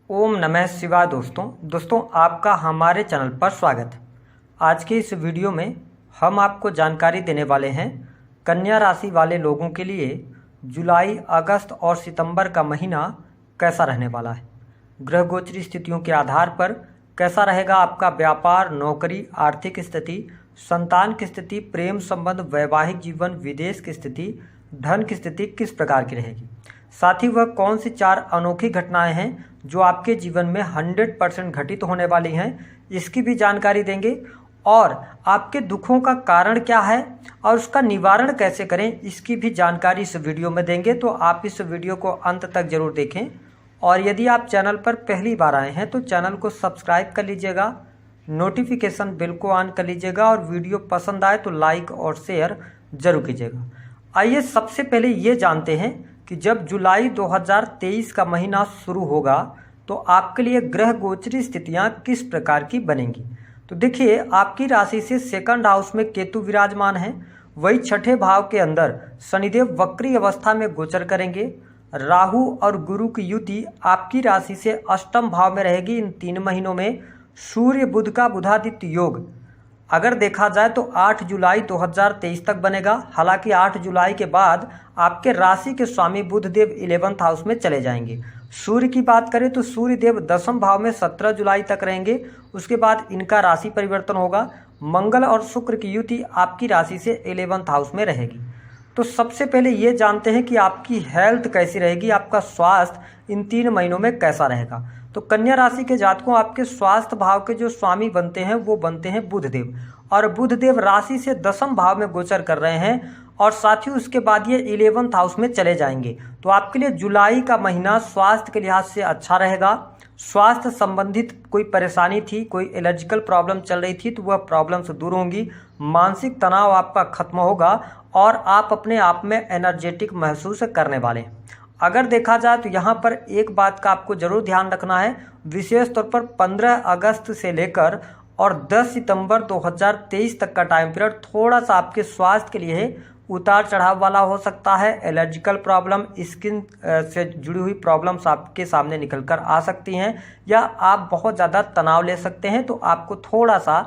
ओम नमः शिवाय। दोस्तों आपका हमारे चैनल पर स्वागत है। आज के इस वीडियो में हम आपको जानकारी देने वाले हैं कन्या राशि वाले लोगों के लिए जुलाई, अगस्त और सितंबर का महीना कैसा रहने वाला है। ग्रह गोचरी स्थितियों के आधार पर कैसा रहेगा आपका व्यापार, नौकरी, आर्थिक स्थिति, संतान की स्थिति, प्रेम संबंध, वैवाहिक जीवन, विदेश की स्थिति, धन की स्थिति किस प्रकार की रहेगी। साथ ही वह कौन सी 4 अनोखी घटनाएं हैं जो आपके जीवन में 100% घटित होने वाली हैं, इसकी भी जानकारी देंगे। और आपके दुखों का कारण क्या है और उसका निवारण कैसे करें, इसकी भी जानकारी इस वीडियो में देंगे। तो आप इस वीडियो को अंत तक जरूर देखें। और यदि आप चैनल पर पहली बार आए हैं तो चैनल को सब्सक्राइब कर लीजिएगा, नोटिफिकेशन बेल को ऑन कर लीजिएगा और वीडियो पसंद आए तो लाइक और शेयर जरूर कीजिएगा। आइए सबसे पहले ये जानते हैं कि जब जुलाई 2023 का महीना शुरू होगा तो आपके लिए ग्रह गोचरी स्थितियां किस प्रकार की बनेंगी। तो देखिए, आपकी राशि से सेकंड हाउस में केतु विराजमान है, वही छठे भाव के अंदर शनिदेव वक्री अवस्था में गोचर करेंगे। राहु और गुरु की युति आपकी राशि से अष्टम भाव में रहेगी। इन 3 महीनों में सूर्य बुध का बुधादित्य योग अगर देखा जाए तो 8 जुलाई 2023 तक बनेगा। हालांकि 8 जुलाई के बाद आपके राशि के स्वामी बुधदेव 11th हाउस में चले जाएंगे। सूर्य की बात करें तो सूर्य देव 10वें भाव में 17 जुलाई तक रहेंगे। उसके बाद इनका राशि परिवर्तन होगा। मंगल और शुक्र की युति आपकी राशि से 11th हाउस में रहेगी। तो सबसे पहले ये जानते हैं कि आपकी हेल्थ कैसी रहेगी, आपका स्वास्थ्य इन 3 महीनों में कैसा रहेगा। तो कन्या राशि के जातकों, आपके स्वास्थ्य भाव के जो स्वामी बनते हैं वो बनते हैं बुधदेव, और बुधदेव राशि से 10वें भाव में गोचर कर रहे हैं और साथ ही उसके बाद ये 11th हाउस में चले जाएंगे। तो आपके लिए जुलाई का महीना स्वास्थ्य के लिहाज से अच्छा रहेगा। स्वास्थ्य संबंधित कोई परेशानी थी, कोई एलर्जिकल प्रॉब्लम चल रही थी तो वह प्रॉब्लम से दूर होंगी। मानसिक तनाव आपका खत्म होगा और आप अपने आप में एनर्जेटिक महसूस करने वाले हैं। अगर देखा जाए तो यहाँ पर एक बात का आपको जरूर ध्यान रखना है, विशेष तौर पर 15 अगस्त से लेकर और 10 सितंबर 2023 तक का टाइम पीरियड थोड़ा सा आपके स्वास्थ्य के लिए उतार चढ़ाव वाला हो सकता है। एलर्जिकल प्रॉब्लम, स्किन से जुड़ी हुई प्रॉब्लम्स आपके सामने निकल कर आ सकती हैं या आप बहुत ज़्यादा तनाव ले सकते हैं। तो आपको थोड़ा सा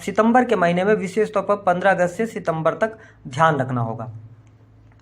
सितंबर के महीने में विशेष तौर पर 15 अगस्त से सितंबर तक ध्यान रखना होगा।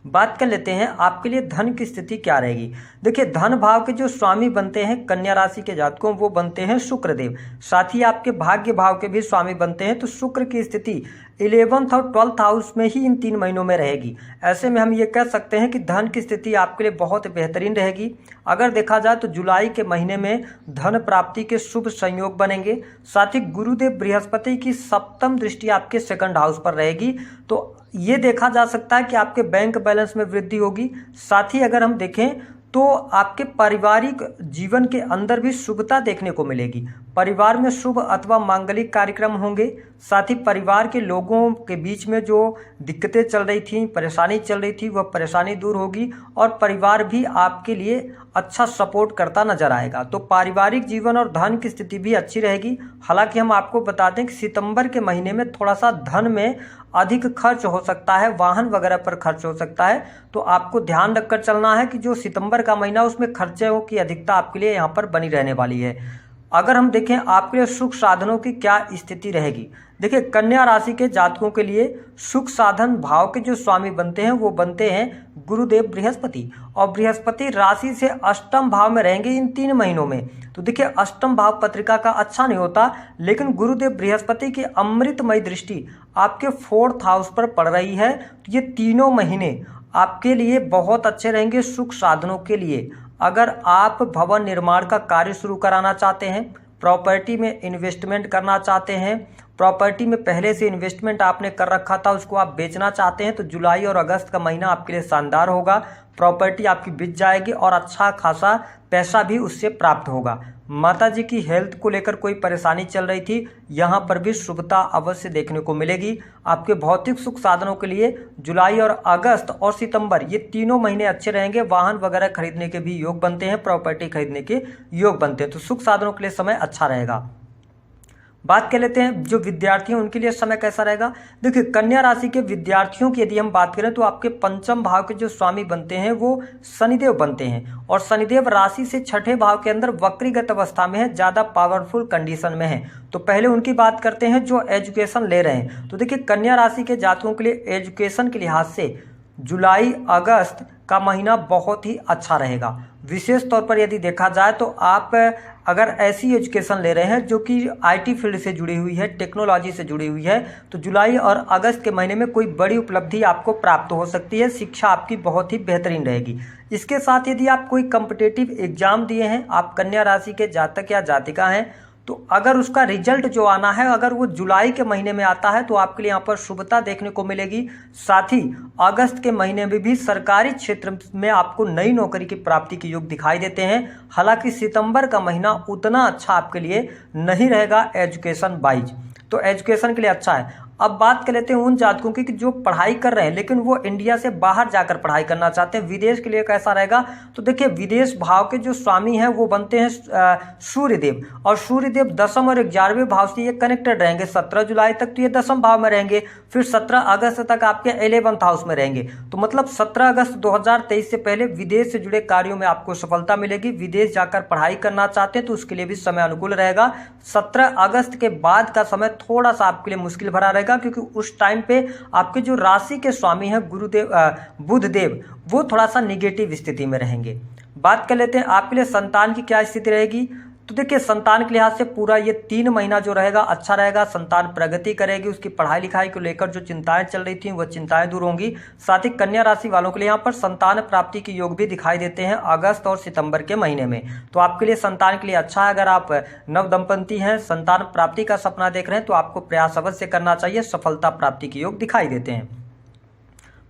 बात कर लेते हैं आपके लिए धन की स्थिति क्या रहेगी। देखिए, धन भाव के जो स्वामी बनते हैं कन्या राशि के जातकों वो बनते हैं शुक्रदेव। साथ ही आपके भाग्य भाव के भी स्वामी बनते हैं। तो शुक्र की स्थिति 11th और 12th हाउस में ही इन 3 महीनों में रहेगी। ऐसे में हम ये कह सकते हैं कि धन की स्थिति आपके लिए बहुत बेहतरीन रहेगी। अगर देखा जाए तो जुलाई के महीने में धन प्राप्ति के शुभ संयोग बनेंगे। साथ ही गुरुदेव बृहस्पति की 7वीं दृष्टि आपके सेकंड हाउस पर रहेगी। तो ये देखा जा सकता है कि आपके बैंक बैलेंस में वृद्धि होगी। साथ ही अगर हम देखें तो आपके पारिवारिक जीवन के अंदर भी शुभता देखने को मिलेगी। परिवार में शुभ अथवा मांगलिक कार्यक्रम होंगे। साथ ही परिवार के लोगों के बीच में जो दिक्कतें चल रही थी, परेशानी चल रही थी, वह परेशानी दूर होगी और परिवार भी आपके लिए अच्छा सपोर्ट करता नजर आएगा। तो पारिवारिक जीवन और धन की स्थिति भी अच्छी रहेगी। हालांकि हम आपको बता दें कि सितंबर के महीने में थोड़ा सा धन में अधिक खर्च हो सकता है, वाहन वगैरह पर खर्च हो सकता है। तो आपको ध्यान रखकर चलना है कि जो सितंबर का महीना उसमें खर्चों की अधिकता आपके लिए यहाँ पर बनी रहने वाली है। अगर हम देखें आपके लिए सुख साधनों की क्या स्थिति रहेगी। देखिए, कन्या राशि के जातकों के लिए सुख साधन भाव के जो स्वामी बनते हैं वो बनते हैं गुरुदेव बृहस्पति, और बृहस्पति राशि से अष्टम भाव में रहेंगे इन 3 महीनों में। तो देखिए, अष्टम भाव पत्रिका का अच्छा नहीं होता, लेकिन गुरुदेव बृहस्पति की अमृतमय दृष्टि आपके 4th हाउस पर पड़ रही है। तो ये 3 महीने आपके लिए बहुत अच्छे रहेंगे सुख साधनों के लिए। अगर आप भवन निर्माण का कार्य शुरू कराना चाहते हैं, प्रॉपर्टी में इन्वेस्टमेंट करना चाहते हैं, प्रॉपर्टी में पहले से इन्वेस्टमेंट आपने कर रखा था उसको आप बेचना चाहते हैं, तो जुलाई और अगस्त का महीना आपके लिए शानदार होगा। प्रॉपर्टी आपकी बिक जाएगी और अच्छा खासा पैसा भी उससे प्राप्त होगा। माता जी की हेल्थ को लेकर कोई परेशानी चल रही थी, यहाँ पर भी शुभता अवश्य देखने को मिलेगी। आपके भौतिक सुख साधनों के लिए जुलाई और अगस्त और सितंबर ये 3 महीने अच्छे रहेंगे। वाहन वगैरह खरीदने के भी योग बनते हैं, प्रॉपर्टी खरीदने के योग बनते हैं। तो सुख साधनों के लिए समय अच्छा रहेगा। बात कर लेते हैं जो विद्यार्थी हैं उनके लिए समय कैसा रहेगा। देखिए कन्या राशि के विद्यार्थियों की यदि हम बात करें तो आपके पंचम भाव के जो स्वामी बनते हैं वो शनिदेव बनते हैं, और शनिदेव राशि से छठे भाव के अंदर वक्रीगत अवस्था में है, ज़्यादा पावरफुल कंडीशन में है। तो पहले उनकी बात करते हैं जो एजुकेशन ले रहे हैं। तो देखिए कन्या राशि के जातकों के लिए एजुकेशन के लिहाज से जुलाई अगस्त का महीना बहुत ही अच्छा रहेगा। विशेष तौर पर यदि देखा जाए तो आप अगर ऐसी एजुकेशन ले रहे हैं जो कि आईटी फील्ड से जुड़ी हुई है, टेक्नोलॉजी से जुड़ी हुई है, तो जुलाई और अगस्त के महीने में कोई बड़ी उपलब्धि आपको प्राप्त हो सकती है। शिक्षा आपकी बहुत ही बेहतरीन रहेगी। इसके साथ यदि आप कोई कॉम्पिटिटिव एग्जाम दिए हैं, आप कन्या राशि के जातक या जातिका हैं, तो अगर उसका रिजल्ट जो आना है अगर वो जुलाई के महीने में आता है तो आपके लिए यहाँ पर शुभता देखने को मिलेगी। साथ ही अगस्त के महीने में भी सरकारी क्षेत्र में आपको नई नौकरी की प्राप्ति के योग दिखाई देते हैं। हालांकि सितंबर का महीना उतना अच्छा आपके लिए नहीं रहेगा एजुकेशन वाइज, तो एजुकेशन के लिए अच्छा है। अब बात कर लेते हैं उन जातकों की कि जो पढ़ाई कर रहे हैं लेकिन वो इंडिया से बाहर जाकर पढ़ाई करना चाहते हैं, विदेश के लिए कैसा रहेगा। तो देखिए विदेश भाव के जो स्वामी हैं वो बनते हैं सूर्यदेव, और सूर्यदेव दसम और 11वें भाव से ये कनेक्टेड रहेंगे। 17 जुलाई तक तो ये दसम भाव में रहेंगे, फिर 17 अगस्त तक आपके 11th हाउस में रहेंगे। तो मतलब 17 अगस्त 2023 से पहले विदेश से जुड़े कार्यों में आपको सफलता मिलेगी। विदेश जाकर पढ़ाई करना चाहते हैं तो उसके लिए भी समय अनुकूल रहेगा। 17 अगस्त के बाद का समय थोड़ा सा आपके लिए मुश्किल भरा रहेगा, क्योंकि उस टाइम पे आपके जो राशि के स्वामी हैं गुरुदेव बुध देव वो थोड़ा सा निगेटिव स्थिति में रहेंगे। बात कर लेते हैं आपके लिए संतान की क्या स्थिति रहेगी। तो देखिए संतान के लिहाज से पूरा ये 3 महीना जो रहेगा अच्छा रहेगा। संतान प्रगति करेगी, उसकी पढ़ाई लिखाई को लेकर जो चिंताएं चल रही थी वो चिंताएं दूर होंगी। साथ ही कन्या राशि वालों के लिए यहाँ पर संतान प्राप्ति के योग भी दिखाई देते हैं अगस्त और सितंबर के महीने में। तो आपके लिए संतान के लिए अच्छा है। अगर आप नव दंपति हैं, संतान प्राप्ति का सपना देख रहे हैं, तो आपको प्रयास अवश्य करना चाहिए। सफलता प्राप्ति के योग दिखाई देते हैं।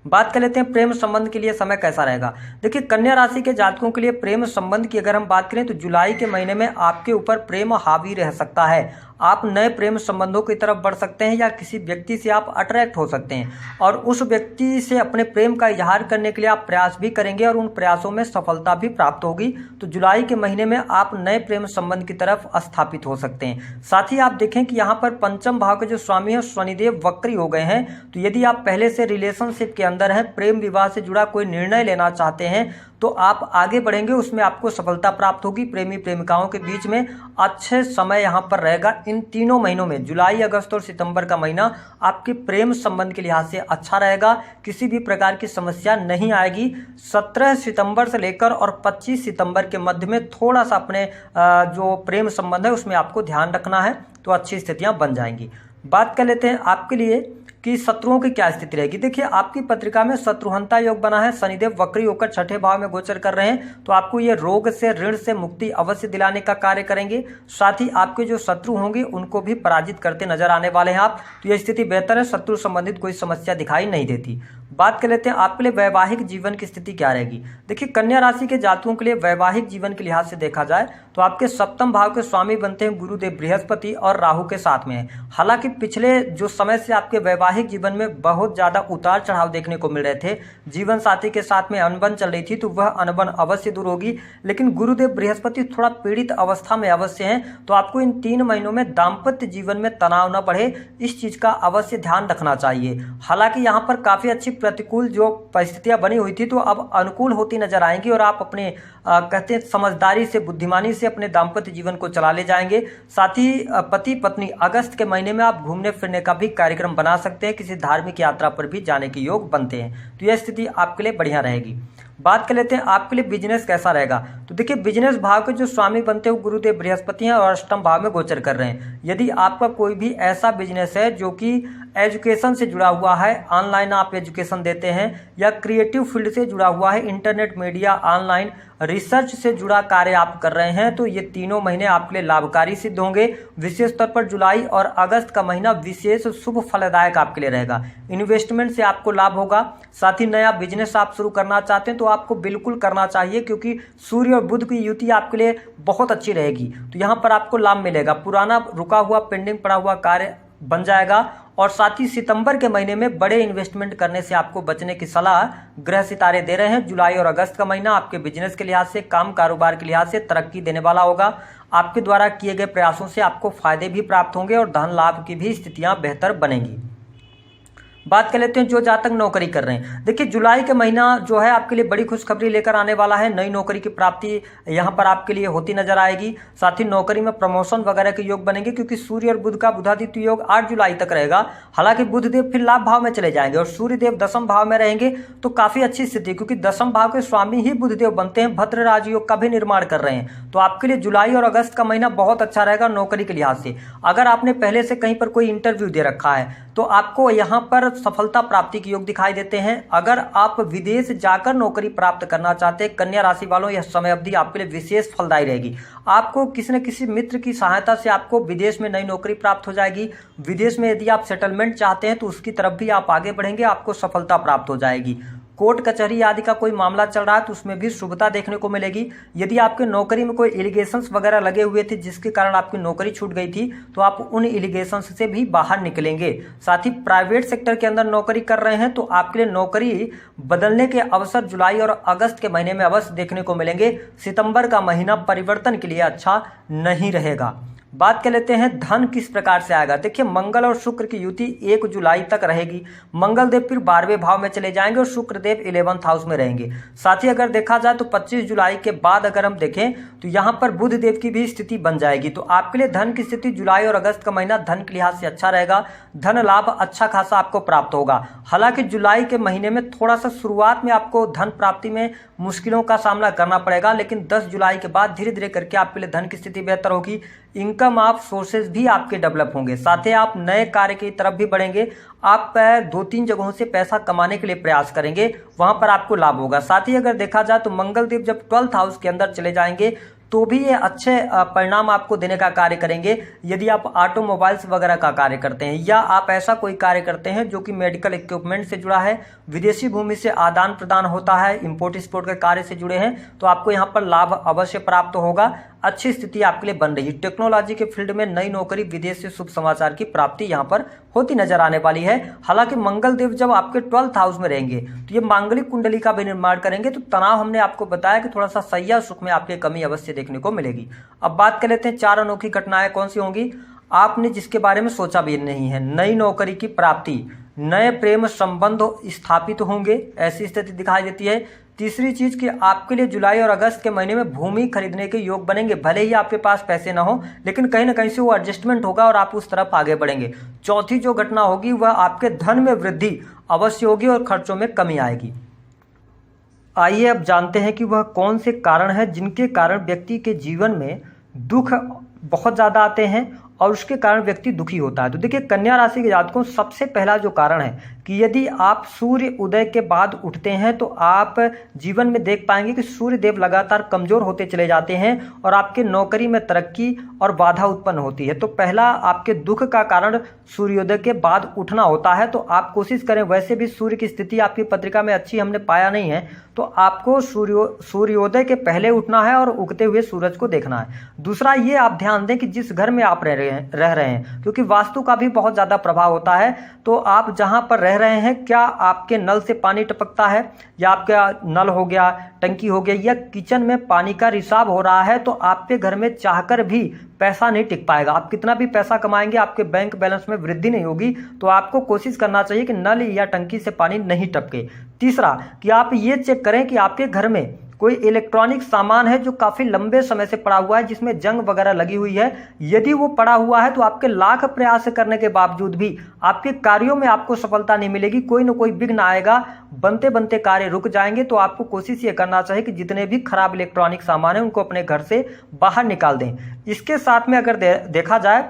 बात कर लेते हैं प्रेम संबंध के लिए समय कैसा रहेगा। देखिए कन्या राशि के जातकों के लिए प्रेम संबंध की अगर हम बात करें तो जुलाई के महीने में आपके ऊपर प्रेम हावी रह सकता है। आप नए प्रेम संबंधों की तरफ बढ़ सकते हैं या किसी व्यक्ति से आप अट्रैक्ट हो सकते हैं, और उस व्यक्ति से अपने प्रेम का इजहार करने के लिए आप प्रयास भी करेंगे और उन प्रयासों में सफलता भी प्राप्त होगी। तो जुलाई के महीने में आप नए प्रेम संबंध की तरफ स्थापित हो सकते हैं। साथ ही आप देखें कि यहाँ पर पंचम भाव के जो स्वामी हैं शनिदेव वक्री हो गए हैं। तो यदि आप पहले से रिलेशनशिप के अंदर हैं, प्रेम विवाह से जुड़ा कोई निर्णय लेना चाहते हैं, तो आप आगे बढ़ेंगे, उसमें आपको सफलता प्राप्त होगी। प्रेमी प्रेमिकाओं के बीच में अच्छे समय यहाँ पर रहेगा। इन तीनों महीनों में जुलाई अगस्त और सितंबर का महीना आपके प्रेम संबंध के लिहाज से अच्छा रहेगा। किसी भी प्रकार की समस्या नहीं आएगी। 17 सितंबर से लेकर और 25 सितंबर के मध्य में थोड़ा सा अपने जो प्रेम संबंध है उसमें आपको ध्यान रखना है, तो अच्छी स्थितियाँ बन जाएंगी। बात कर लेते हैं आपके लिए कि शत्रुओं की क्या स्थिति रहेगी। देखिए आपकी पत्रिका में शत्रुहंता योग बना है। शनिदेव वक्री होकर छठे भाव में गोचर कर रहे हैं, तो आपको ये रोग से ऋण से मुक्ति अवश्य दिलाने का कार्य करेंगे। साथ ही आपके जो शत्रु होंगे उनको भी पराजित करते नजर आने वाले हैं आप। तो यह स्थिति बेहतर है, शत्रु संबंधित कोई समस्या दिखाई नहीं देती। बात कर लेते हैं आपके लिए वैवाहिक जीवन की स्थिति क्या रहेगी। देखिए कन्या राशि के जातकों के लिए वैवाहिक जीवन के लिहाज से देखा जाए तो आपके सप्तम भाव के स्वामी बनते हैं गुरुदेव बृहस्पति और राहु के साथ में है। हालांकि पिछले जो समय से आपके वैवाहिक जीवन में बहुत ज्यादा उतार चढ़ाव देखने को मिल रहे थे, जीवन साथी के साथ में अनबन चल रही थी, तो वह अनबन अवश्य दूर होगी। लेकिन गुरुदेव बृहस्पति थोड़ा पीड़ित अवस्था में अवश्य हैं, तो आपको इन 3 महीनों में दाम्पत्य जीवन में तनाव न बढ़े, इस चीज का अवश्य ध्यान रखना चाहिए। हालांकि यहाँ पर काफी अच्छी प्रतिकूल जो परिस्थितियां बनी हुई थी तो अब अनुकूल होती नजर आएंगी, और आप अपने कहते हैं समझदारी से, बुद्धिमानी से अपने दाम्पत्य जीवन को चला ले जाएंगे। साथ ही पति पत्नी अगस्त के महीने में आप घूमने फिरने का भी कार्यक्रम बना सकते हैं, किसी धार्मिक यात्रा पर भी जाने के योग बनते हैं। तो यह स्थिति आपके लिए बढ़िया रहेगी। बात कर लेते हैं आपके लिए बिजनेस कैसा रहेगा। तो देखिए बिजनेस भाव के जो स्वामी बनते हैं गुरुदेव बृहस्पति हैं और अष्टम भाव में गोचर कर रहे हैं। यदि आपका कोई भी ऐसा बिजनेस है जो कि एजुकेशन से जुड़ा हुआ है, ऑनलाइन आप एजुकेशन देते हैं, या क्रिएटिव फील्ड से जुड़ा हुआ है, इंटरनेट मीडिया ऑनलाइन रिसर्च से जुड़ा कार्य आप कर रहे हैं, तो ये तीनों महीने आपके लिए लाभकारी सिद्ध होंगे। विशेष तौर पर जुलाई और अगस्त का महीना विशेष शुभ फलदायक आपके लिए रहेगा। इन्वेस्टमेंट से आपको लाभ होगा। साथ ही नया बिजनेस आप शुरू करना चाहते हैं तो आपको बिल्कुल करना चाहिए, क्योंकि सूर्य और बुध की युति आपके लिए बहुत अच्छी रहेगी। तो यहाँ पर आपको लाभ मिलेगा। पुराना रुका हुआ पेंडिंग पड़ा हुआ कार्य बन जाएगा और साथ ही सितंबर के महीने में बड़े इन्वेस्टमेंट करने से आपको बचने की सलाह ग्रह सितारे दे रहे हैं। जुलाई और अगस्त का महीना आपके बिजनेस के लिहाज से, काम कारोबार के लिहाज से तरक्की देने वाला होगा। आपके द्वारा किए गए प्रयासों से आपको फायदे भी प्राप्त होंगे और धन लाभ की भी स्थितियां बेहतर बनेंगी। बात कर लेते हैं जो जातक नौकरी कर रहे हैं। देखिए जुलाई के महीना जो है आपके लिए बड़ी खुशखबरी लेकर आने वाला है। नई नौकरी की प्राप्ति यहाँ पर आपके लिए होती नजर आएगी। साथ ही नौकरी में प्रमोशन वगैरह के योग बनेंगे, क्योंकि सूर्य और बुध का बुधादित्य योग 8 जुलाई तक रहेगा। हालांकि बुधदेव फिर लाभ भाव में चले जाएंगे और सूर्यदेव दशम भाव में रहेंगे, तो काफी अच्छी स्थिति, क्योंकि दशम भाव के स्वामी ही बुधदेव बनते हैं, भद्र राजयोग का भी निर्माण कर रहे हैं। तो आपके लिए जुलाई और अगस्त का महीना बहुत अच्छा रहेगा नौकरी के लिहाज से। अगर आपने पहले से कहीं पर कोई इंटरव्यू दे रखा है तो आपको यहाँ पर सफलता प्राप्ति के योग दिखाई देते हैं। अगर आप विदेश जाकर नौकरी प्राप्त करना चाहते हैं कन्या राशि वालों, यह समय अवधि आपके लिए विशेष फलदायी रहेगी। आपको किसी न किसी मित्र की सहायता से आपको विदेश में नई नौकरी प्राप्त हो जाएगी। विदेश में यदि आप सेटलमेंट चाहते हैं तो उसकी तरफ भी आप आगे बढ़ेंगे, आपको सफलता प्राप्त हो जाएगी। कोर्ट कचहरी आदि का कोई मामला चल रहा है तो उसमें भी शुभता देखने को मिलेगी। यदि आपके नौकरी में कोई एलिगेशंस वगैरह लगे हुए थे जिसके कारण आपकी नौकरी छूट गई थी, तो आप उन एलिगेशंस से भी बाहर निकलेंगे। साथ ही प्राइवेट सेक्टर के अंदर नौकरी कर रहे हैं तो आपके लिए नौकरी बदलने के अवसर जुलाई और अगस्त के महीने में अवश्य देखने को मिलेंगे। सितंबर का महीना परिवर्तन के लिए अच्छा नहीं रहेगा। बात कर लेते हैं धन किस प्रकार से आएगा। देखिए मंगल और शुक्र की युति 1 जुलाई तक रहेगी। मंगल देव फिर 12वें भाव में चले जाएंगे और शुक्र देव 11th हाउस में रहेंगे। साथ ही अगर देखा जाए तो 25 जुलाई के बाद अगर हम देखें तो यहाँ पर बुध देव की भी स्थिति बन जाएगी। तो आपके लिए धन की स्थिति जुलाई और अगस्त का महीना धन के लिहाज से अच्छा रहेगा। धन लाभ अच्छा खासा आपको प्राप्त होगा। हालांकि जुलाई के महीने में थोड़ा सा शुरुआत में आपको धन प्राप्ति में मुश्किलों का सामना करना पड़ेगा, लेकिन 10 जुलाई के बाद धीरे धीरे करके आपके लिए धन की स्थिति बेहतर होगी। इनकम आप सोर्सेज भी आपके डेवलप होंगे। साथ ही आप नए कार्य की तरफ भी बढ़ेंगे। आप 2-3 जगहों से पैसा कमाने के लिए प्रयास करेंगे, वहां पर आपको लाभ होगा। साथ ही अगर देखा जाए तो मंगल देव जब 12th हाउस के अंदर चले जाएंगे तो भी ये अच्छे परिणाम आपको देने का कार्य करेंगे। यदि आप ऑटोमोबाइल्स वगैरह का कार्य करते हैं या आप ऐसा कोई कार्य करते हैं जो कि मेडिकल इक्विपमेंट से जुड़ा है, विदेशी भूमि से आदान प्रदान होता है, इंपोर्ट एक्सपोर्ट के कार्य से जुड़े हैं, तो आपको यहाँ पर लाभ अवश्य प्राप्त होगा। अच्छी स्थिति आपके लिए बन रही है। टेक्नोलॉजी के फील्ड में नई नौकरी, विदेश से शुभ समाचार की प्राप्ति यहाँ पर होती नजर आने वाली है। हालांकि मंगल देव जब आपके 12th हाउस में रहेंगे तो ये मांगलिक कुंडली का भी निर्माण करेंगे। तो तनाव हमने आपको बताया कि थोड़ा सा सैया सुख में आपकी कमी अवश्य देखने को मिलेगी। अब बात कर लेते हैं 4 अनोखी घटनाएं कौन सी होंगी आपने जिसके बारे में सोचा भी नहीं है। नई नौकरी की प्राप्ति, नए प्रेम संबंध स्थापित होंगे, ऐसी स्थिति दिखाई देती है। तीसरी चीज कि आपके लिए जुलाई और अगस्त के महीने में भूमि खरीदने के योग बनेंगे। भले ही आपके पास पैसे ना हो, लेकिन कहीं ना कहीं से वो एडजस्टमेंट होगा और आप उस तरफ आगे बढ़ेंगे। चौथी जो घटना होगी वह आपके धन में वृद्धि अवश्य होगी और खर्चों में कमी आएगी। आइए अब जानते हैं कि वह कौन से कारण हैं जिनके कारण व्यक्ति के जीवन में दुख बहुत ज़्यादा आते हैं और उसके कारण व्यक्ति दुखी होता है। तो देखिए कन्या राशि के जातकों, सबसे पहला जो कारण है कि यदि आप सूर्य उदय के बाद उठते हैं तो आप जीवन में देख पाएंगे कि सूर्य देव लगातार कमजोर होते चले जाते हैं और आपके नौकरी में तरक्की और बाधा उत्पन्न होती है। तो पहला आपके दुख का कारण सूर्योदय के बाद उठना होता है। तो आप कोशिश करें, वैसे भी सूर्य की स्थिति आपकी पत्रिका में अच्छी हमने पाया नहीं है, तो आपको सूर्योदय के पहले उठना है और उगते हुए सूरज को देखना है। दूसरा ये आप ध्यान दें कि जिस घर में आप रह रहे हैं, क्योंकि वास्तु का भी बहुत ज्यादा प्रभाव होता है, तो आप जहां पर रह रहे हैं क्या आपके नल से पानी टपकता है, या आपका नल हो गया, टंकी हो गया, या किचन में पानी का रिसाव हो रहा है, तो आपके घर में चाहकर भी पैसा नहीं टिक पाएगा। आप कितना भी पैसा कमाएंगे आपके बैंक बैलेंस में वृद्धि नहीं होगी। तो आपको कोशिश करना चाहिए कि नल या टंकी से पानी नहीं टपके। तीसरा कि आप ये चेक करें कि आपके घर में कोई इलेक्ट्रॉनिक सामान है जो काफी लंबे समय से पड़ा हुआ है, जिसमें जंग वगैरह लगी हुई है। यदि वो पड़ा हुआ है तो आपके लाख प्रयास करने के बावजूद भी आपके कार्यों में आपको सफलता नहीं मिलेगी, कोई ना कोई विघ्न आएगा, बनते बनते कार्य रुक जाएंगे। तो आपको कोशिश ये करना चाहिए कि जितने भी खराब इलेक्ट्रॉनिक सामान है उनको अपने घर से बाहर निकाल दें। इसके साथ में अगर देखा जाए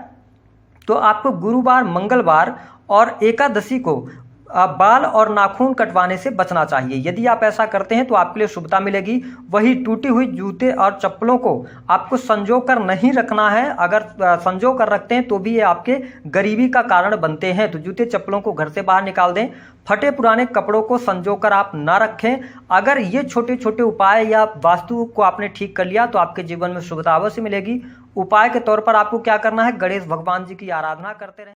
तो आपको गुरुवार, मंगलवार और एकादशी को बाल और नाखून कटवाने से बचना चाहिए। यदि आप ऐसा करते हैं तो आपके लिए शुभता मिलेगी। वही टूटी हुई जूते और चप्पलों को आपको संजो कर नहीं रखना है। अगर संजो कर रखते हैं तो भी ये आपके गरीबी का कारण बनते हैं। तो जूते चप्पलों को घर से बाहर निकाल दें। फटे पुराने कपड़ों को संजो कर आप ना रखें। अगर ये छोटे छोटे उपाय या वास्तु को आपने ठीक कर लिया तो आपके जीवन में शुभता अवश्य मिलेगी। उपाय के तौर पर आपको क्या करना है, गणेश भगवान जी की आराधना करते रहें।